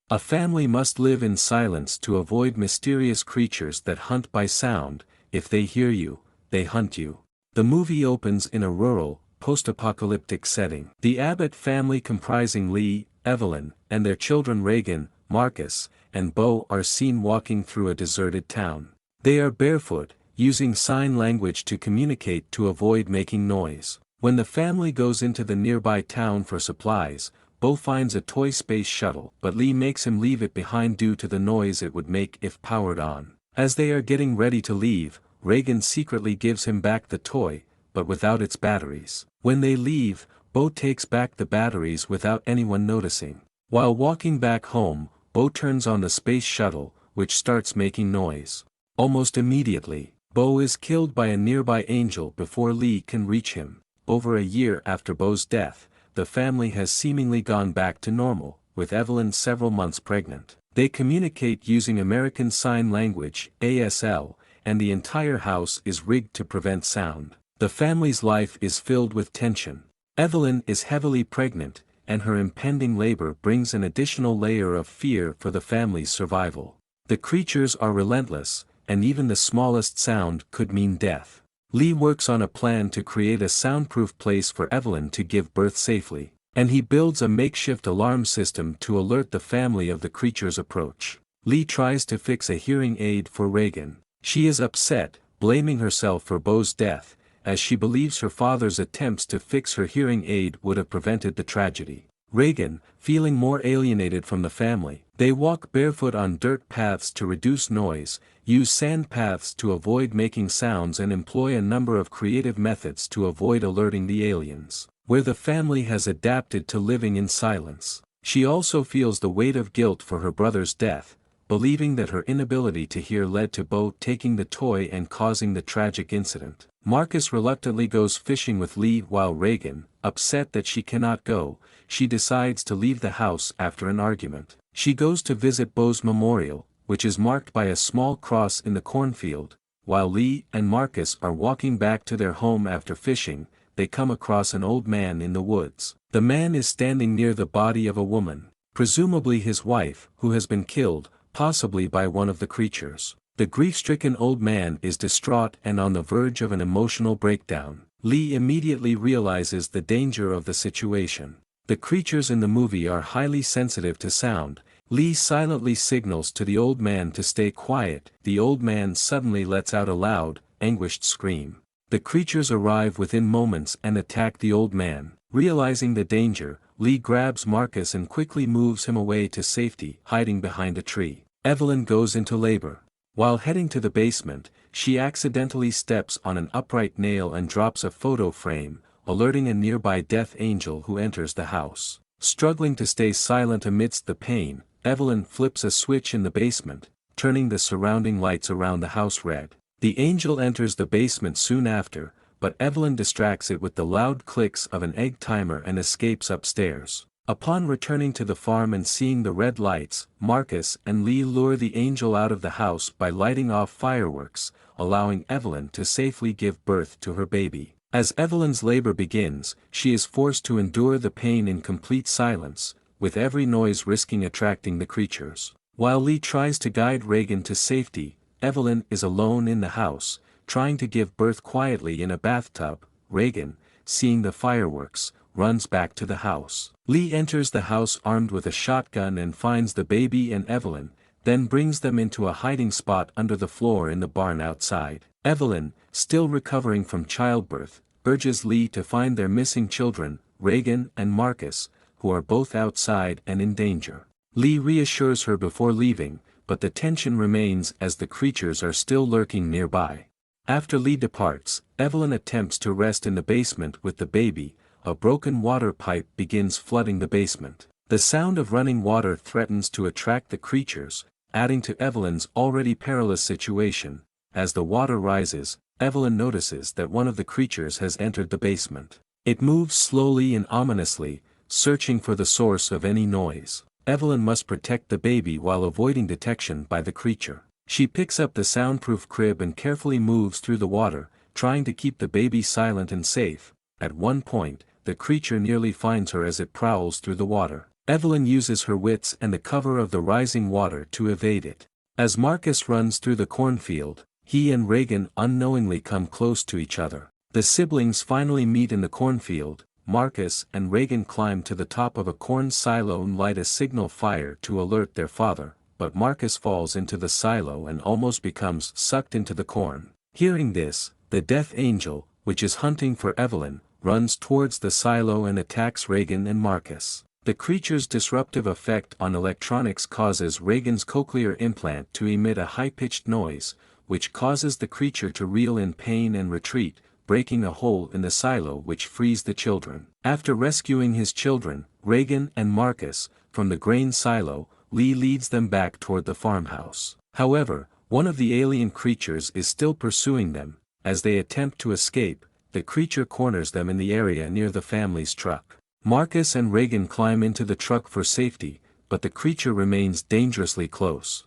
A family must live in silence to avoid mysterious creatures that hunt by sound. If they hear you, they hunt you. The movie opens in a rural, post-apocalyptic setting. The Abbott family, comprising Lee, Evelyn, and their children Reagan, Marcus, and Bo, are seen walking through a deserted town. They are barefoot, using sign language to communicate to avoid making noise. When the family goes into the nearby town for supplies, Bo finds a toy space shuttle, but Lee makes him leave it behind due to the noise it would make if powered on. As they are getting ready to leave, Reagan secretly gives him back the toy, but without its batteries. When they leave, Bo takes back the batteries without anyone noticing. While walking back home, Bo turns on the space shuttle, which starts making noise. Almost immediately, Bo is killed by a nearby angel before Lee can reach him. Over a year after Bo's death, the family has seemingly gone back to normal, with Evelyn several months pregnant. They communicate using American Sign Language, ASL, and the entire house is rigged to prevent sound. The family's life is filled with tension. Evelyn is heavily pregnant, and her impending labor brings an additional layer of fear for the family's survival. The creatures are relentless, and even the smallest sound could mean death. Lee works on a plan to create a soundproof place for Evelyn to give birth safely, and he builds a makeshift alarm system to alert the family of the creature's approach. Lee tries to fix a hearing aid for Reagan. She is upset, blaming herself for Bo's death, as she believes her father's attempts to fix her hearing aid would have prevented the tragedy. Reagan, feeling more alienated from the family, they walk barefoot on dirt paths to reduce noise, use sand paths to avoid making sounds, and employ a number of creative methods to avoid alerting the aliens. Where the family has adapted to living in silence, she also feels the weight of guilt for her brother's death, believing that her inability to hear led to Bo taking the toy and causing the tragic incident. Marcus reluctantly goes fishing with Lee, while Reagan, upset that she cannot go, she decides to leave the house after an argument. She goes to visit Bo's memorial, which is marked by a small cross in the cornfield. While Lee and Marcus are walking back to their home after fishing, they come across an old man in the woods. The man is standing near the body of a woman, presumably his wife, who has been killed, possibly by one of the creatures. The grief-stricken old man is distraught and on the verge of an emotional breakdown. Lee immediately realizes the danger of the situation. The creatures in the movie are highly sensitive to sound. Lee silently signals to the old man to stay quiet. The old man suddenly lets out a loud, anguished scream. The creatures arrive within moments and attack the old man. Realizing the danger, Lee grabs Marcus and quickly moves him away to safety, hiding behind a tree. Evelyn goes into labor. While heading to the basement, she accidentally steps on an upright nail and drops a photo frame, alerting a nearby death angel who enters the house. Struggling to stay silent amidst the pain, Evelyn flips a switch in the basement, turning the surrounding lights around the house red. The angel enters the basement soon after, but Evelyn distracts it with the loud clicks of an egg timer and escapes upstairs. Upon returning to the farm and seeing the red lights, Marcus and Lee lure the angel out of the house by lighting off fireworks, allowing Evelyn to safely give birth to her baby. As Evelyn's labor begins, she is forced to endure the pain in complete silence, with every noise risking attracting the creatures. While Lee tries to guide Reagan to safety, Evelyn is alone in the house, trying to give birth quietly in a bathtub. Reagan, seeing the fireworks, runs back to the house. Lee enters the house armed with a shotgun and finds the baby and Evelyn, then brings them into a hiding spot under the floor in the barn outside. Evelyn, still recovering from childbirth, urges Lee to find their missing children, Reagan and Marcus, who are both outside and in danger. Lee reassures her before leaving, but the tension remains as the creatures are still lurking nearby. After Lee departs, Evelyn attempts to rest in the basement with the baby. A broken water pipe begins flooding the basement. The sound of running water threatens to attract the creatures, adding to Evelyn's already perilous situation. As the water rises, Evelyn notices that one of the creatures has entered the basement. It moves slowly and ominously, searching for the source of any noise. Evelyn must protect the baby while avoiding detection by the creature. She picks up the soundproof crib and carefully moves through the water, trying to keep the baby silent and safe. At one point, the creature nearly finds her as it prowls through the water. Evelyn uses her wits and the cover of the rising water to evade it. As Marcus runs through the cornfield, he and Reagan unknowingly come close to each other. The siblings finally meet in the cornfield. Marcus and Reagan climb to the top of a corn silo and light a signal fire to alert their father, but Marcus falls into the silo and almost becomes sucked into the corn. Hearing this, the Death Angel, which is hunting for Evelyn, runs towards the silo and attacks Reagan and Marcus. The creature's disruptive effect on electronics causes Reagan's cochlear implant to emit a high-pitched noise, which causes the creature to reel in pain and retreat, breaking a hole in the silo which frees the children. After rescuing his children, Reagan and Marcus, from the grain silo, Lee leads them back toward the farmhouse. However, one of the alien creatures is still pursuing them. As they attempt to escape, the creature corners them in the area near the family's truck. Marcus and Reagan climb into the truck for safety, but the creature remains dangerously close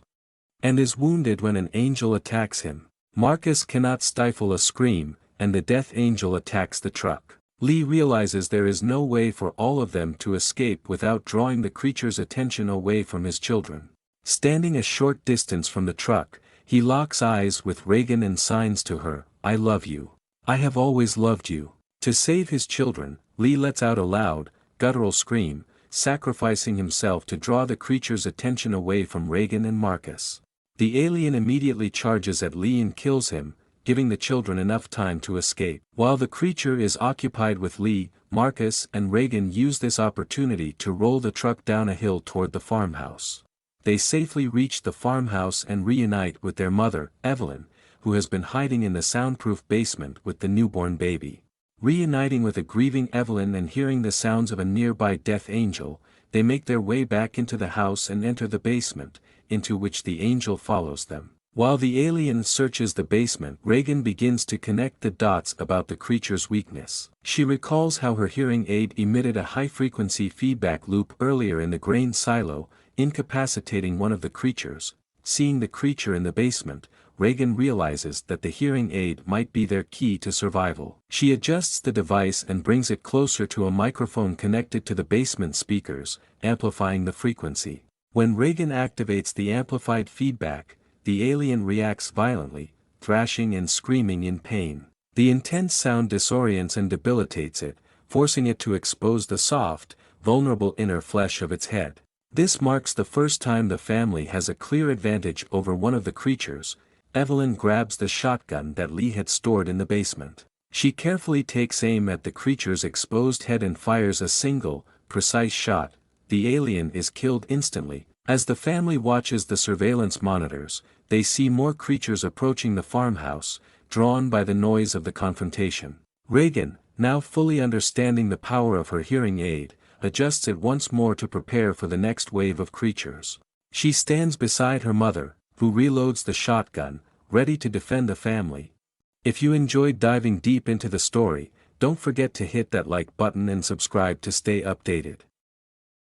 and is wounded when an angel attacks him. Marcus cannot stifle a scream, and the Death Angel attacks the truck. Lee realizes there is no way for all of them to escape without drawing the creature's attention away from his children. Standing a short distance from the truck, he locks eyes with Reagan and signs to her, "I love you. I have always loved you." To save his children, Lee lets out a loud, guttural scream, sacrificing himself to draw the creature's attention away from Reagan and Marcus. The alien immediately charges at Lee and kills him, giving the children enough time to escape. While the creature is occupied with Lee, Marcus and Reagan use this opportunity to roll the truck down a hill toward the farmhouse. They safely reach the farmhouse and reunite with their mother, Evelyn, who has been hiding in the soundproof basement with the newborn baby. Reuniting with a grieving Evelyn and hearing the sounds of a nearby Death Angel, they make their way back into the house and enter the basement, into which the angel follows them. While the alien searches the basement, Reagan begins to connect the dots about the creature's weakness. She recalls how her hearing aid emitted a high-frequency feedback loop earlier in the grain silo, incapacitating one of the creatures. Seeing the creature in the basement, Reagan realizes that the hearing aid might be their key to survival. She adjusts the device and brings it closer to a microphone connected to the basement speakers, amplifying the frequency. When Reagan activates the amplified feedback, the alien reacts violently, thrashing and screaming in pain. The intense sound disorients and debilitates it, forcing it to expose the soft, vulnerable inner flesh of its head. This marks the first time the family has a clear advantage over one of the creatures. Evelyn grabs the shotgun that Lee had stored in the basement. She carefully takes aim at the creature's exposed head and fires a single, precise shot. The alien is killed instantly. As the family watches the surveillance monitors, they see more creatures approaching the farmhouse, drawn by the noise of the confrontation. Reagan, now fully understanding the power of her hearing aid, adjusts it once more to prepare for the next wave of creatures. She stands beside her mother, who reloads the shotgun, ready to defend the family. If you enjoyed diving deep into the story, don't forget to hit that like button and subscribe to stay updated.